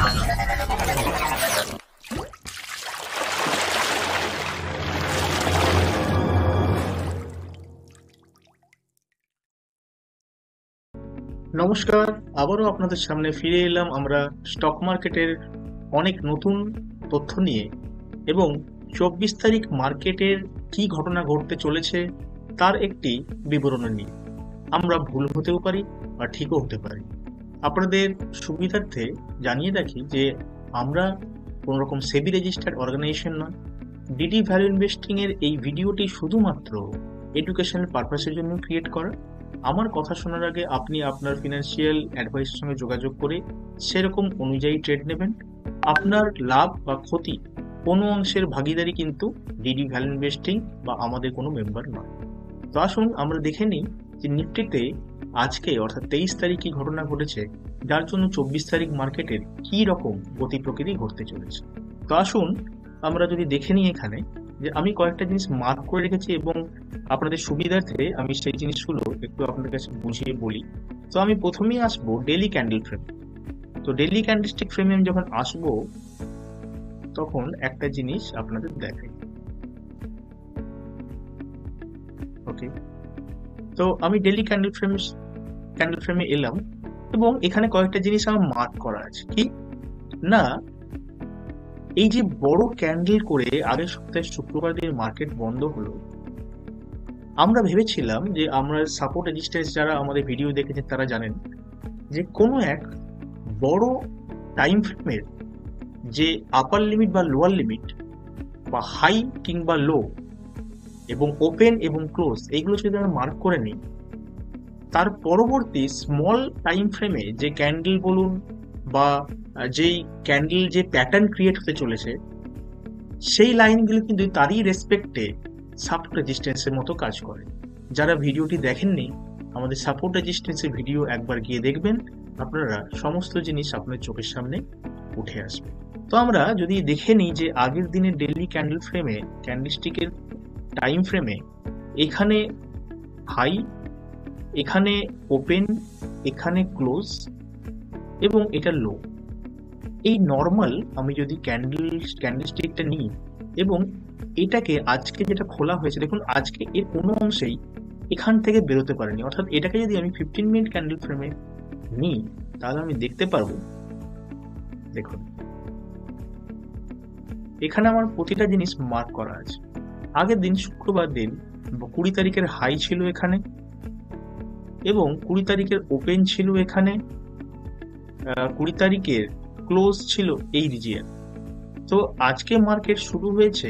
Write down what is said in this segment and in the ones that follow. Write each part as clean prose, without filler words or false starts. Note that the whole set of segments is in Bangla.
নমস্কার, আবারও আপনাদের সামনে ফিরে এলাম আমরা স্টক মার্কেটের অনেক নতুন তথ্য নিয়ে এবং 24 তারিখ মার্কেটের কি ঘটনা ঘটতে চলেছে তার একটি বিবরণ নিয়ে। আমরা ভুল হতেও পারি বা ঠিকও হতে পারি। আপনাদের সুবিধার্থে জানিয়ে রাখি যে আমরা কোনো রকম সেবি রেজিস্টার্ড অর্গানাইজেশন নয়। ডিডি ভ্যালু ইনভেস্টিং এর এই ভিডিওটি শুধুমাত্র এডুকেশনাল পারপাসের জন্য ক্রিয়েট করা। আমার কথা শোনার আগে আপনি আপনার ফিনান্সিয়াল অ্যাডভাইসের সঙ্গে যোগাযোগ করে সেরকম অনুযায়ী ট্রেড নেবেন। আপনার লাভ বা ক্ষতি কোনো অংশের ভাগিদারি কিন্তু ডিডি ভ্যালু ইনভেস্টিং বা আমাদের কোনো মেম্বার নয়। তো আসুন আমরা দেখে নিই যে নিফটিতে আজকে অর্থাৎ 23 তারিখ কি ঘটনা ঘটেছে, যার জন্য 24 তারিখ মার্কেটের কি রকম গতি প্রকৃতি ঘটতে চলেছে। তো আসুন আমরা যদি দেখে নিই এখানে যে আমি কয়েকটা জিনিস মার্ক করে রেখেছি এবং আপনাদের সুবিধার্থে আমি সেই জিনিসগুলো একটু আপনাদের কাছে বুঝিয়ে বলি। তো আমি প্রথমেই আসবো ডেইলি ক্যান্ডেল ফ্রেম। তো ডেইলি ক্যান্ডেলস্টিক ফ্রেমে আমি যখন আসবো তখন একটা জিনিস আপনাদের দেখাই। ওকে, তো আমি ডেইলি ক্যান্ডেল ফ্রেমে এলাম এবং এখানে কয়েকটা জিনিস আমার মার্ক করা আছে। কি না, এই যে বড় ক্যান্ডেল করে আগের সপ্তাহে শুক্রবার দিন মার্কেট বন্ধ হলো, আমরা ভেবেছিলাম যে আমরা সাপোর্ট রেজিস্ট্যান্স, যারা আমাদের ভিডিও দেখেছেন তারা জানেন যে কোনো এক বড় টাইম ফ্রেমের যে আপার লিমিট বা লোয়ার লিমিট বা হাই কিংবা লো এবং ওপেন এবং ক্লোজ এইগুলো যদি আমরা মার্ক করে নিই, তার পরবর্তী স্মল টাইম ফ্রেমে যে ক্যান্ডেল বলুন বা যেই ক্যান্ডেল যে প্যাটার্ন ক্রিয়েট হতে চলেছে, সেই লাইনগুলো কিন্তু তারই রেসপেক্টে সাপোর্ট রেজিস্ট্যান্সের মতো কাজ করে। যারা ভিডিওটি দেখেননি, আমাদের সাপোর্ট রেজিস্ট্যান্সের ভিডিও একবার গিয়ে দেখবেন, আপনারা সমস্ত জিনিস আপনার চোখের সামনে উঠে আসবে। তো আমরা যদি দেখে নিই যে আগের দিনের ডেইলি ক্যান্ডেল ফ্রেমে, ক্যান্ডেলস্টিকের টাইম ফ্রেমে, এখানে হাই, এখানে ওপেন, এখানে ক্লোজ এবং এটা লো। এই নর্মাল আমি যদি ক্যান্ডেলস্টিকটা নিই এবং এটাকে আজকে যেটা খোলা হয়েছে, দেখুন আজকে এর কোনো অংশেই এখান থেকে বেরোতে পারেনি। অর্থাৎ এটাকে যদি আমি 15 মিনিট ক্যান্ডেল ফ্রেমে নিই তাহলে আমি দেখতে পারবো, দেখুন এখানে আমার প্রতিটা জিনিস মার্ক করা আছে। আগের দিন শুক্রবার দিন 20 তারিখের হাই ছিল এখানে এবং 20 তারিখের ওপেন ছিল এখানে, 20 তারিখের ক্লোজ ছিল এই রিজিয়ন। তো আজকে মার্কেট শুরু হয়েছে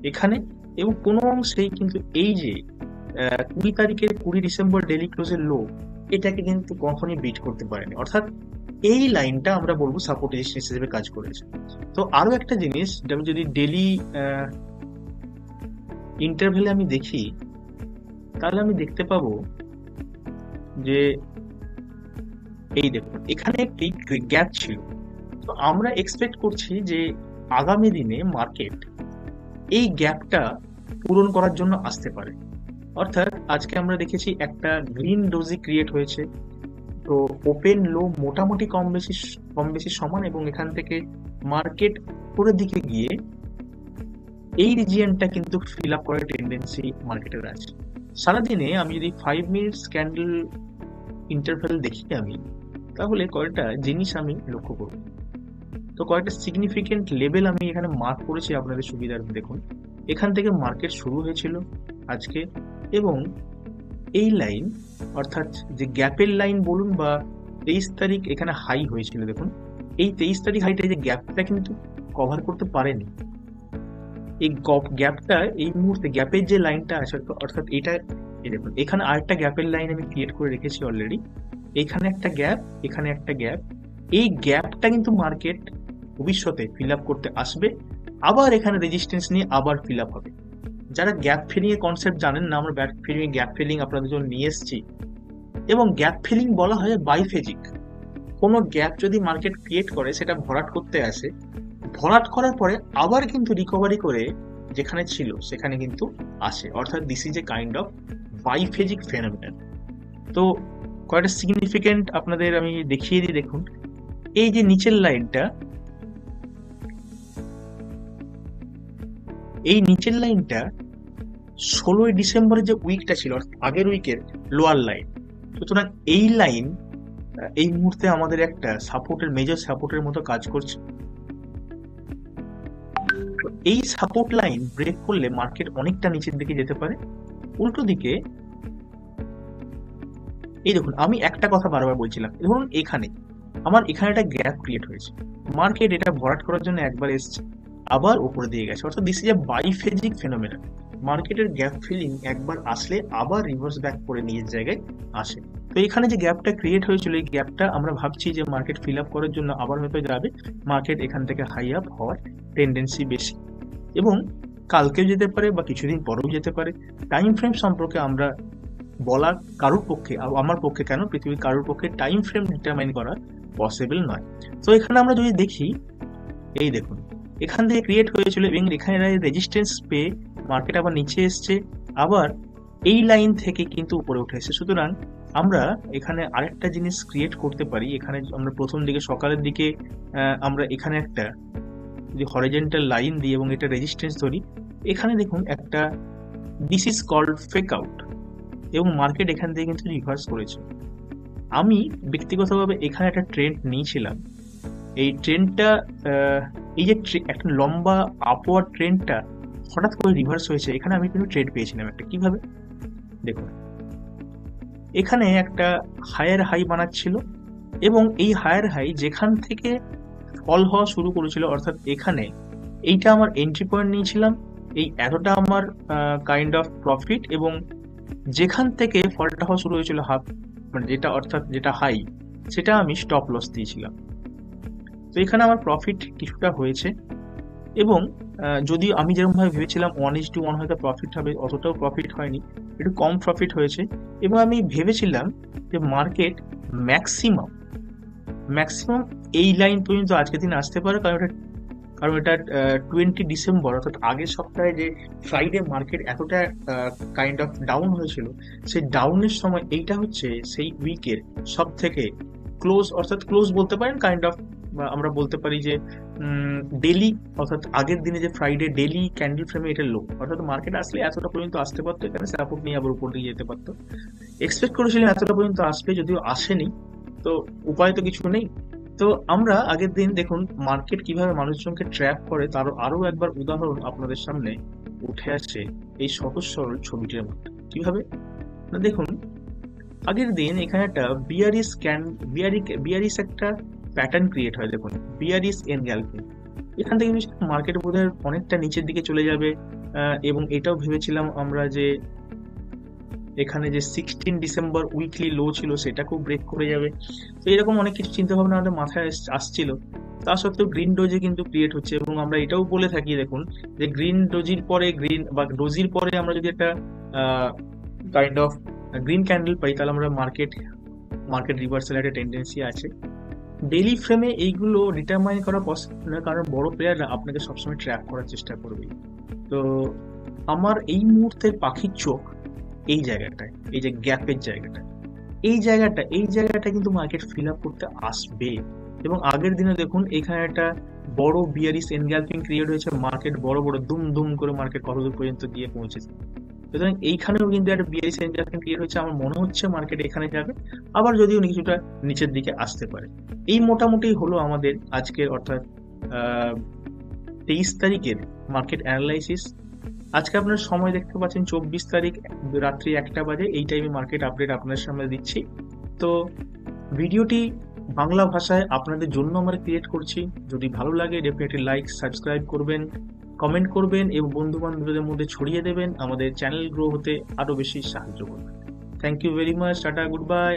এখানে এবং কোনো অংশেই কিন্তু এই যে 20 তারিখের 20 ডিসেম্বর ডেইলি ক্লোজের লো, এটাকে কিন্তু কখনই বিট করতে পারেনি। অর্থাৎ এই লাইনটা আমরা বলবো সাপোর্ট রেজিস্ট্যান্স হিসেবে কাজ করেছে। তো আরো একটা জিনিস, আমি যদি ডেইলি ইন্টারভ্যালে আমি দেখি তাহলে আমি দেখতে পাবো যে এই দেখুন এখানে একটি গ্যাপ ছিল। তো আমরা এক্সপেক্ট করছি যে আগামী দিনে মার্কেট এই গ্যাপটা পূরণ করার জন্য আসতে পারে। অর্থাৎ আজকে আমরা দেখেছি একটা গ্রিন ডোজি ক্রিয়েট হয়েছে। তো ওপেন লো মোটামুটি কম বেশি সমান এবং এখান থেকে মার্কেট উপরের দিকে গিয়ে এই রিজিয়নটা কিন্তু ফিল আপ করার টেন্ডেন্সি মার্কেটের আছে। সারাদিনে আমি যদি 5 মিনিটস ক্যান্ডেল ইন্টারভ্যাল দেখি আমি, তাহলে কয়েকটা জিনিস আমি লক্ষ্য করব। তো কয়েকটা সিগনিফিকেন্ট লেভেল আমি এখানে মার্ক করেছি আপনাদের সুবিধার। দেখুন এখান থেকে মার্কেট শুরু হয়েছিল আজকে এবং এই লাইন, অর্থাৎ যে গ্যাপের লাইন বলুন বা 23 তারিখ এখানে হাই হয়েছিল, দেখুন এই 23 তারিখ হাইটা, যে গ্যাপটা কিন্তু কভার করতে পারেনি। এই গ্যাপটা এই মুহূর্তে গ্যাপের যে লাইনটা আছে, অর্থাৎ এটা দেখুন এখানে আরেকটা গ্যাপের লাইন আমি ক্রিয়েট করে রেখেছি অলরেডি। এখানে একটা গ্যাপ, এখানে একটা গ্যাপ, এই গ্যাপটা কিন্তু মার্কেট ভবিষ্যতে ফিল আপ করতে আসবে, আবার এখানে রেজিস্ট্যান্স নিয়ে আবার ফিল আপ হবে। যারা গ্যাপ ফিলিং এর কনসেপ্ট জানেন না, আমরা গ্যাপ ফিলিং আপনাদের জন্য নিয়ে এসেছি এবং গ্যাপ ফিলিং বলা হয় বাইফেজিক। কোনো গ্যাপ যদি মার্কেট ক্রিয়েট করে সেটা ভরাট করতে আসে, ভরাট করার পরে আবার কিন্তু রিকভারি করে যেখানে ছিল সেখানে কিন্তু আসে। অর্থাৎ this is a kind of biphasic phenomenon. তো কয়েকটা সিগনিফিকেন্ট আপনাদের আমি দেখিয়ে দিই। দেখুন এই যে নিচের লাইনটা, এই নিচের লাইনটা 16ই ডিসেম্বরের যে উইকটা ছিল অর্থাৎ আগের উইকের লোয়ার লাইন। সুতরাং এই লাইন এই মুহূর্তে আমাদের একটা সাপোর্টের, মেজর সাপোর্টের মতো কাজ করছে। এই সাপোর্ট লাইন ব্রেক করলে মার্কেট অনেকটা নিচের দিকে যেতে পারে। উল্টো দিকে এই দেখুন, আমি একটা কথা বারবার বলছিলাম, ধরুন এখানে আমার এখানে একটা গ্যাপ ক্রিয়েট হয়েছে, মার্কেট এটা ভরাট করার জন্য একবার এসছে, আবার উপরে দিয়ে গেছে, অর্থাৎ দিস ইজ এ বাইফেজিক ফেনোমেনন। মার্কেটের গ্যাপ ফিলিং একবার আসলে আবার রিভার্স ব্যাক করে নিজের জায়গায় আসে। তো এখানে যে গ্যাপটা ক্রিয়েট হয়েছিল, এই গ্যাপটা আমরা ভাবছি যে মার্কেট ফিল আপ করার জন্য আবার হয়তো যাবে, মার্কেট এখান থেকে হাই আপ হওয়ার টেন্ডেন্সি বেশি, এবং কালকেও যেতে পারে বা কিছুদিন পরেও যেতে পারে। টাইম ফ্রেম সম্পর্কে আমরা বলা কারোর পক্ষে, আমার পক্ষে কেন, পৃথিবীর কারোর পক্ষে টাইম ফ্রেম ডিটারমাইন করা পসিবল নয়। তো এখানে আমরা যদি দেখি, এই দেখুন এখান থেকে ক্রিয়েট হয়েছিল এবং এখানে রেজিস্ট্যান্স পেয়ে মার্কেট আবার নিচে এসছে, আবার এই লাইন থেকে কিন্তু উপরে উঠে এসেছে। সুতরাং আমরা এখানে আরেকটা জিনিস ক্রিয়েট করতে পারি। এখানে আমরা প্রথম দিকে সকালের দিকে আমরা এখানে একটা যদি হরিজন্টাল লাইন দিই এবং এটা রেজিস্ট্যান্স ধরি, এখানে দেখুন একটা this is called fake out, এবং মার্কেট এখান থেকে কিন্তু রিভার্স করেছে। আমি ব্যক্তিগতভাবে এখানে একটা ট্রেন্ড নিয়েছিলাম। এই ট্রেন্ডটা এই যে একটা লম্বা আপওয়ার্ড ট্রেন্ডটা হঠাৎ করে রিভার্স হয়েছে, এখানে আমি কিন্তু ট্রেড পেয়েছিলাম একটা। কিভাবে দেখুন, এখানে একটা হায়ার হাই বানাচ্ছিল এবং এই হায়ার হাই যেখান থেকে ফল হওয়া শুরু করেছিল, অর্থাৎ এখানে এইটা আমার এন্ট্রি পয়েন্ট নিয়েছিলাম, এই এতটা আমার কাইন্ড অফ প্রফিট, এবং যেখান থেকে ফলটা হওয়া শুরু হয়েছিল হাফ, মানে যেটা অর্থাৎ যেটা হাই, সেটা আমি স্টপ লস দিয়েছিলাম। তো এখানে আমার প্রফিট কিছুটা হয়েছে, এবং যদিও আমি যেরকম ভাবে ভেবেছিলাম 1:1 হয়তো প্রফিট হবে, অতটাও প্রফিট হয়নি, একটু কম প্রফিট হয়েছে। এবং আমি ভেবেছিলাম যে মার্কেট ম্যাক্সিমাম ম্যাক্সিমাম এই লাইন পর্যন্ত আজকের দিন আসতে পারে, কারণ এটা 20 ডিসেম্বর অর্থাৎ আগের সপ্তাহে যে ফ্রাইডে মার্কেট এতটা কাইন্ড অফ ডাউন হয়েছিল, সেই ডাউনের সময় এইটা হচ্ছে সেই উইকের সব থেকে ক্লোজ, অর্থাৎ ক্লোজ বলতে পারেন কাইন্ড অফ, আমরা বলতে পারি যে ডেলি, অর্থাৎ আগের দিনে যে ফ্রাইডে ডেলি ক্যান্ডেল ফ্রেমে এটা লো, অর্থাৎ মার্কেট আসলে এতটা পর্যন্ত আসতে পারতো, এখানে সাপোর্ট নিয়ে আবার উপর দিকে যেতে পারতো। এক্সপেক্ট করেছিলাম এতটা পর্যন্ত আসবে, যদিও আসেনি, তো উপায় তো কিছু নেই। তো আমরা আগের দিন দেখুন মার্কেট কিভাবে মানুষজনকে ট্র্যাপ করে তার আরো একবার উদাহরণ আপনাদের সামনে উঠে আসছে এই সহজ সরল ছবিটির মধ্যে। কিভাবে না, দেখুন আগের দিন এখানে একটা বিয়ারিশ একটা প্যাটার্ন ক্রিয়েট হয়। দেখুন বিয়ারিশ এনগালফিং, এখান থেকে মার্কেট বোধহয় অনেকটা নিচের দিকে চলে যাবে, এবং এটাও ভেবেছিলাম আমরা যে এখানে যে 16 ডিসেম্বর উইকলি লো ছিল সেটাকেও ব্রেক করে যাবে। তো এরকম অনেক কিছু চিন্তা ভাবনা আমাদের মাথায় আসছিল। তা সত্ত্বেও গ্রিন ডোজি কিন্তু ক্রিয়েট হচ্ছে, এবং আমরা এটাও বলে থাকি দেখুন যে গ্রিন ডোজির পরে ডোজির পরে আমরা যদি একটা কাইন্ড অফ গ্রিন ক্যান্ডেল পাই, তাহলে আমরা মার্কেট রিভার্সাল একটা টেন্ডেন্সি আছে। ডেইলি ফ্রেমে এইগুলো ডিটারমাইন করা পসিবল নয়, কারণ বড় প্লেয়াররা আপনাকে সবসময় ট্র্যাক করার চেষ্টা করবে। তো আমার এই মুহূর্তের পাখির চোখ এই জায়গাটায়, এই যে গ্যাপের জায়গাটা, এই জায়গাটা কিন্তু মার্কেট ফিল আপ করতে আসবে। এবং আগের দিনে দেখুন এখানে একটা বড় বিয়ারিশ এনগালফিং ক্রিয়েট হয়েছে, মার্কেট বড় বড় দুম দুম করে মার্কেট কতদূর পর্যন্ত গিয়ে পৌঁছেছে। সুতরাং এইখানেও কিন্তু একটা বিয়ারিশ এনগালফিং ক্রিয়েট হচ্ছে, আমার মনে হচ্ছে মার্কেট এখানে যাবে, আবার যদিও কিছুটা নিচের দিকে আসতে পারে। এই মোটামুটি হলো আমাদের আজকের, অর্থাৎ 23 তারিখের মার্কেট অ্যানালাইসিস। আজকে আপনার সময় দেখতে পাচ্ছেন 24 তারিখ রাত্রি 1টা বাজে, এই টাইমে মার্কেট আপডেট আপনাদের সামনে দিচ্ছি। তো ভিডিওটি বাংলা ভাষায় আপনাদের জন্য আমরা ক্রিয়েট করছি। যদি ভালো লাগে ডেফিনেটলি লাইক, সাবস্ক্রাইব করবেন, কমেন্ট করবেন এবং বন্ধু বান্ধবদের মধ্যে ছড়িয়ে দেবেন, আমাদের চ্যানেল গ্রো হতে আরো বেশি সাহায্য করবেন। Thank you very much, ta-ta, good bye.